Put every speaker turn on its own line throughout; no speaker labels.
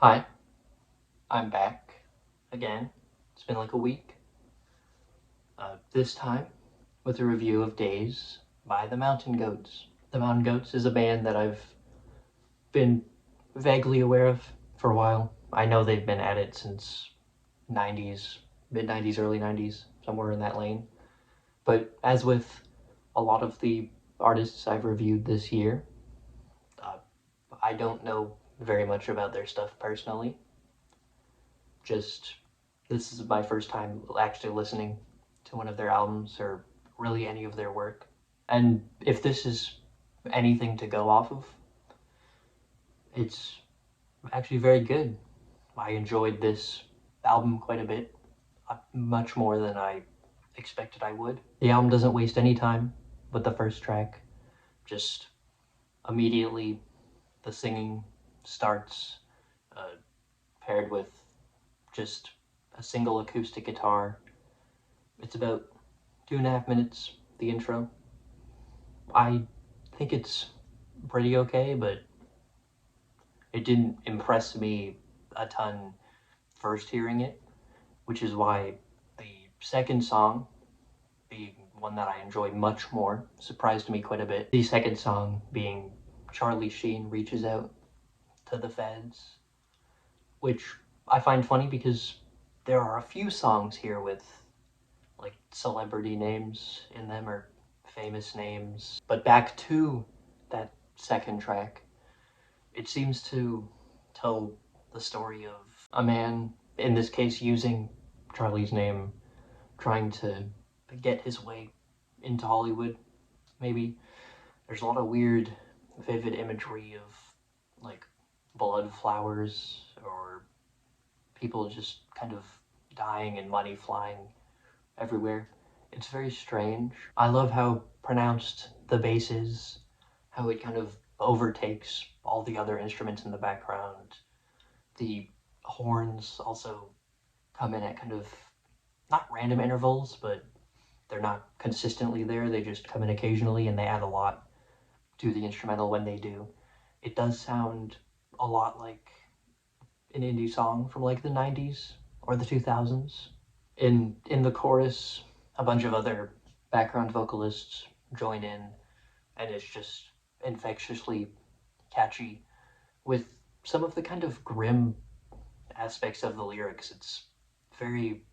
Hi, I'm back again. It's been like a week. This time with a review of Days by the Mountain Goats. The Mountain Goats is a band that I've been vaguely aware of for a while. I know they've been at it since 90s, mid 90s, early 90s, somewhere in that lane. But as with a lot of the artists I've reviewed this year, uh, I don't know very much about their stuff personally. Just this is my first time actually listening to one of their albums or really any of their work. And if this is anything to go off of, it's actually very good. I enjoyed this album quite a bit, much more than I expected I would. The album doesn't waste any time with the first track. Just immediately the singing starts, uh, paired with just a single acoustic guitar. It's about 2.5 minutes, the intro. I think it's pretty okay, but it didn't impress me a ton first hearing it, which is why the second song, being one that I enjoyed much more, surprised me quite a bit. The second song being Charlie Sheen Reaches Out to the Feds, which I find funny because there are a few songs here with like celebrity names in them or famous names. But back to that second track, it seems to tell the story of a man, in this case using Charlie's name, trying to get his way into Hollywood, maybe. There's a lot of weird, vivid imagery of like blood flowers or people just kind of dying and money flying everywhere. It's very strange. I love how pronounced the bass is, how it kind of overtakes all the other instruments in the background. The horns also come in at kind of not random intervals, but they're not consistently there. They just come in occasionally and they add a lot to the instrumental when they do. It does sound a lot like an indie song from like the 90s or the 2000s. In the chorus, a bunch of other background vocalists join in, and it's just infectiously catchy with some of the kind of grim aspects of the lyrics. It's very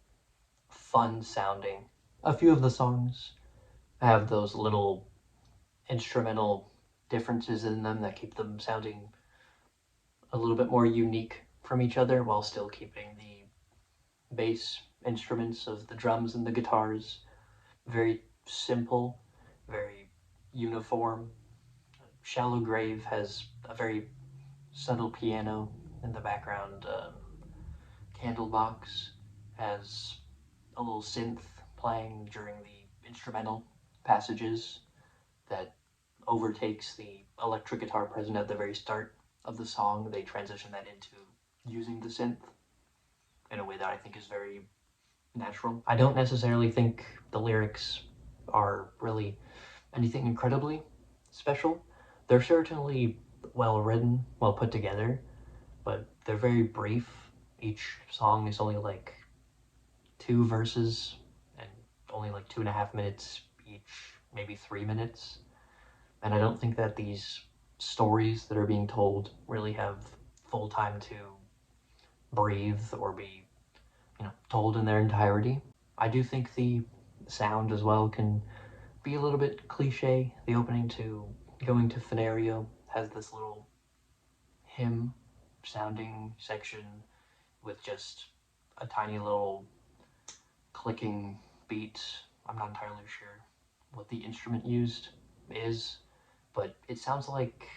fun sounding. A few of the songs have those little instrumental differences in them that keep them sounding a little bit more unique from each other while still keeping the bass instruments of the drums and the guitars very simple, very uniform. Shallow Grave has a very subtle piano in the background. Candlebox has a little synth playing during the instrumental passages that overtakes the electric guitar present at the very start of the song. They transition that into using the synth in a way that I think is very natural. I don't necessarily think the lyrics are really anything incredibly special. They're certainly well written, well put together, but they're very brief. Each song is only like two verses and only like 2.5 minutes each, maybe 3 minutes. And I don't think that these stories that are being told really have full time to breathe or be, told in their entirety. I do think the sound as well can be a little bit cliche. The opening to Going to Fenario has this little hymn sounding section with just a tiny little clicking beat. I'm not entirely sure what the instrument used is, but it sounds like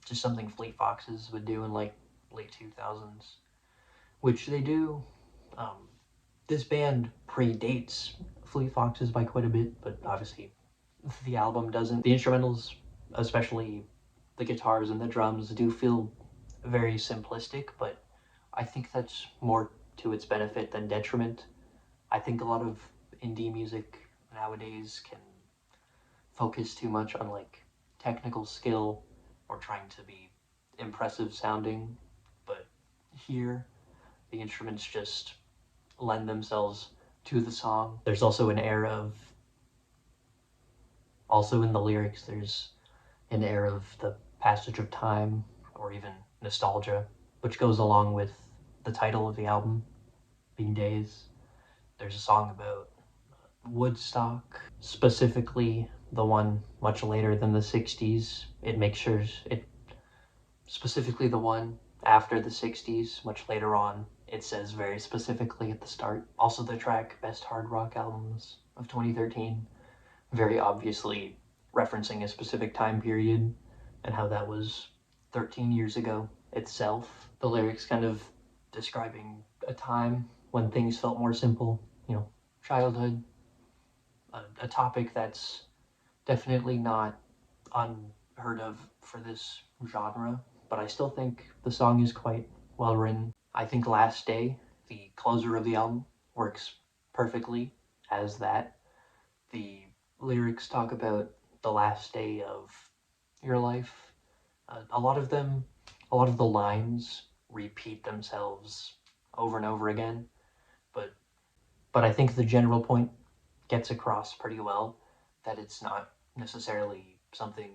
just something Fleet Foxes would do in like late 2000s, which they do. Um, this band predates Fleet Foxes by quite a bit, but obviously the album doesn't. The instrumentals, especially the guitars and the drums, do feel very simplistic, but I think that's more to its benefit than detriment. I think a lot of indie music nowadays can focus too much on like technical skill or trying to be impressive sounding, but hear. The instruments just lend themselves to the song. There's also an air of, also in the lyrics, there's an air of the passage of time or even nostalgia, which goes along with the title of the album being Days. There's a song about Woodstock, specifically the one much later than the 60s. It makes sure it, specifically the one after the 60s, much later on, it says very specifically at the start. Also the track Best Hard Rock Albums of 2013, very obviously referencing a specific time period and how that was 13 years ago itself. The lyrics kind of describing a time when things felt more simple, you know, childhood, a topic that's definitely not unheard of for this genre, but I still think the song is quite well written. I think Last Day, the closer of the album, works perfectly as that. The lyrics talk about the last day of your life. A lot of them, a lot of the lines repeat themselves over and over again, but I think the general point gets across pretty well, that it's not necessarily something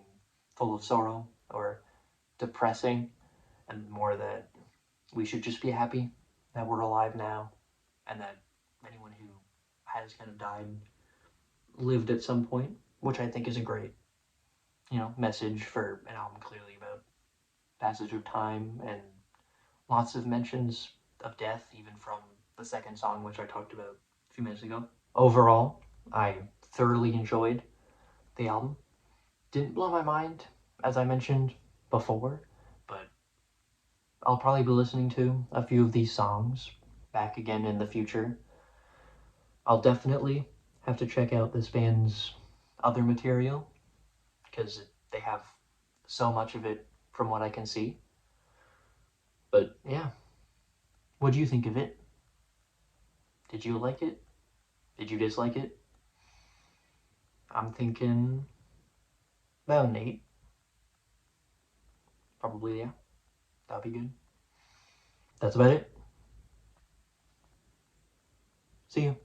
full of sorrow or depressing, and more that we should just be happy that we're alive now, and that anyone who has kind of died lived at some point, which I think is a great, message for an album clearly about passage of time and lots of mentions of death, even from the second song, which I talked about a few minutes ago. Overall, I thoroughly enjoyed the album. Didn't blow my mind, as I mentioned before, but I'll probably be listening to a few of these songs back again in the future. I'll definitely have to check out this band's other material, because they have so much of it from what I can see. But yeah, what do you think of it? Did you like it? Did you dislike it? I'm thinking about an 8. Probably, yeah. That'd be good. That's about it. See you.